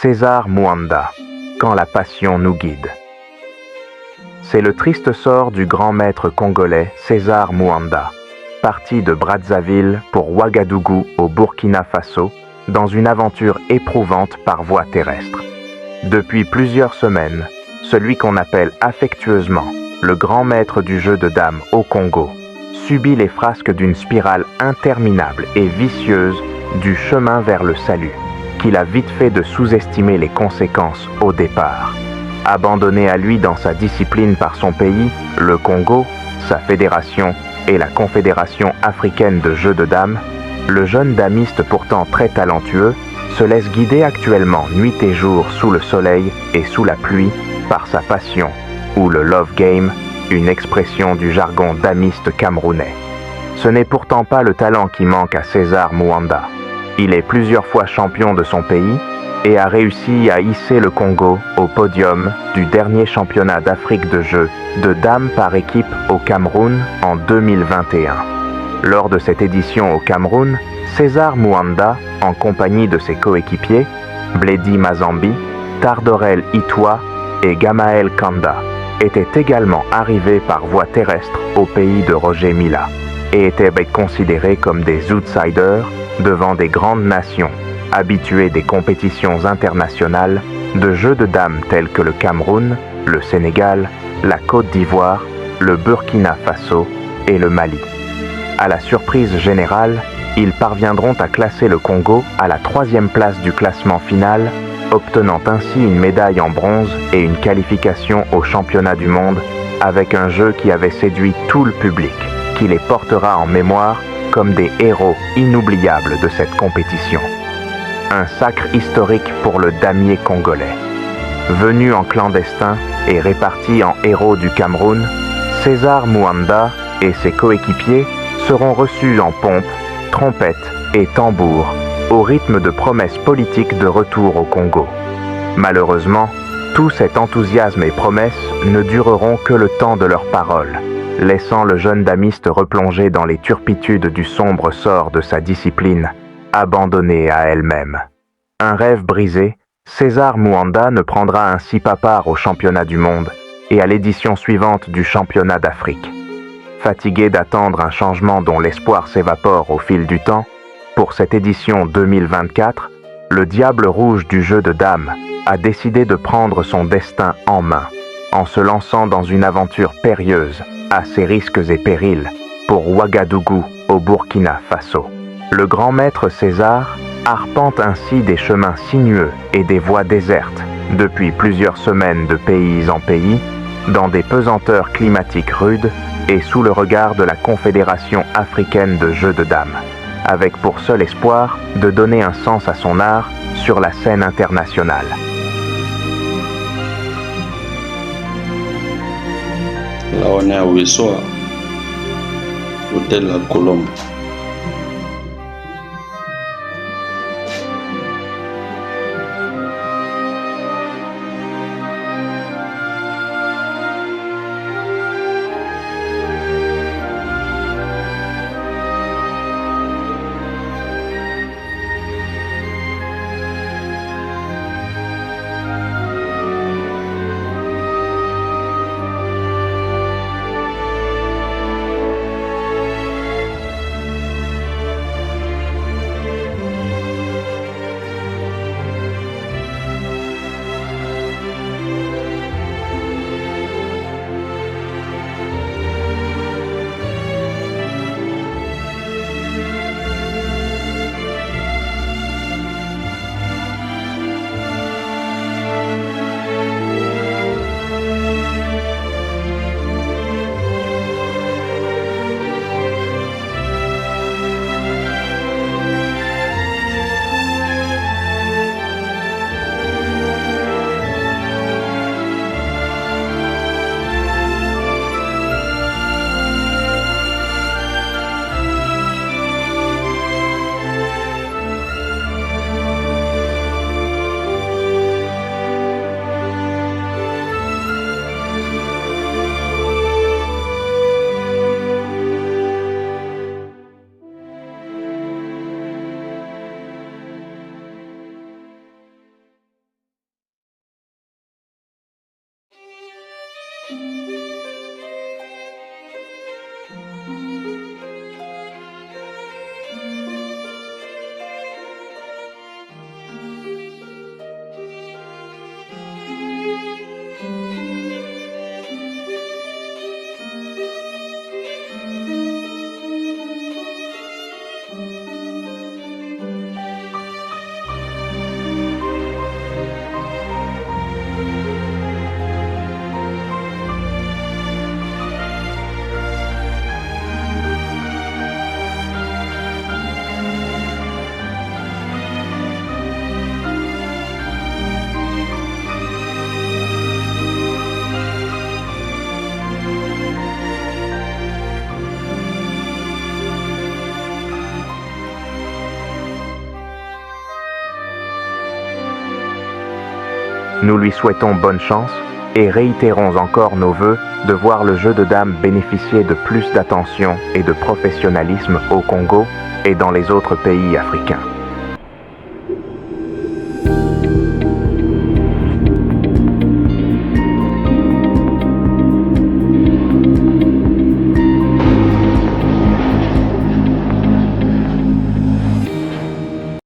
César Mwanda, quand la passion nous guide. C'est le triste sort du grand maître congolais César Mwanda, parti de Brazzaville pour Ouagadougou au Burkina Faso, dans une aventure éprouvante par voie terrestre. Depuis plusieurs semaines, celui qu'on appelle affectueusement le grand maître du jeu de dames au Congo subit les frasques d'une spirale interminable et vicieuse du chemin vers le salut, qu'il a vite fait de sous-estimer les conséquences au départ. Abandonné à lui dans sa discipline par son pays, le Congo, sa fédération et la Confédération africaine de jeux de dames, le jeune damiste pourtant très talentueux se laisse guider actuellement nuit et jour sous le soleil et sous la pluie par sa passion, ou le love game, une expression du jargon damiste camerounais. Ce n'est pourtant pas le talent qui manque à César Mwanda. Il est plusieurs fois champion de son pays et a réussi à hisser le Congo au podium du dernier championnat d'Afrique de jeu de dames par équipe au Cameroun en 2021. Lors de cette édition au Cameroun, César Mwanda, en compagnie de ses coéquipiers, Bledi Mazambi, Tardorel Itwa et Gamael Kanda, était également arrivé par voie terrestre au pays de Roger Mila et était considéré comme des outsiders devant des grandes nations habituées des compétitions internationales de jeux de dames tels que le Cameroun, le Sénégal, la Côte d'Ivoire, le Burkina Faso et le Mali. À la surprise générale, ils parviendront à classer le Congo à la 3e place du classement final, obtenant ainsi une médaille en bronze et une qualification au championnat du monde avec un jeu qui avait séduit tout le public, qui les portera en mémoire comme des héros inoubliables de cette compétition. Un sacre historique pour le damier congolais. Venu en clandestin et réparti en héros du Cameroun, César Mwanda et ses coéquipiers seront reçus en pompe, trompette et tambour, au rythme de promesses politiques de retour au Congo. Malheureusement, tout cet enthousiasme et promesses ne dureront que le temps de leurs paroles, laissant le jeune damiste replonger dans les turpitudes du sombre sort de sa discipline, abandonnée à elle-même. Un rêve brisé, César Mwanda ne prendra ainsi pas part au championnat du monde et à l'édition suivante du championnat d'Afrique. Fatigué d'attendre un changement dont l'espoir s'évapore au fil du temps, pour cette édition 2024, le Diable Rouge du jeu de dames a décidé de prendre son destin en main, en se lançant dans une aventure périlleuse, à ses risques et périls, pour Ouagadougou, au Burkina Faso. Le grand maître César arpente ainsi des chemins sinueux et des voies désertes, depuis plusieurs semaines de pays en pays, dans des pesanteurs climatiques rudes et sous le regard de la Confédération africaine de jeux de dames, avec pour seul espoir de donner un sens à son art sur la scène internationale. Là, on est à Ouessoa, hôtel La Colombe. Nous lui souhaitons bonne chance et réitérons encore nos vœux de voir le jeu de dames bénéficier de plus d'attention et de professionnalisme au Congo et dans les autres pays africains.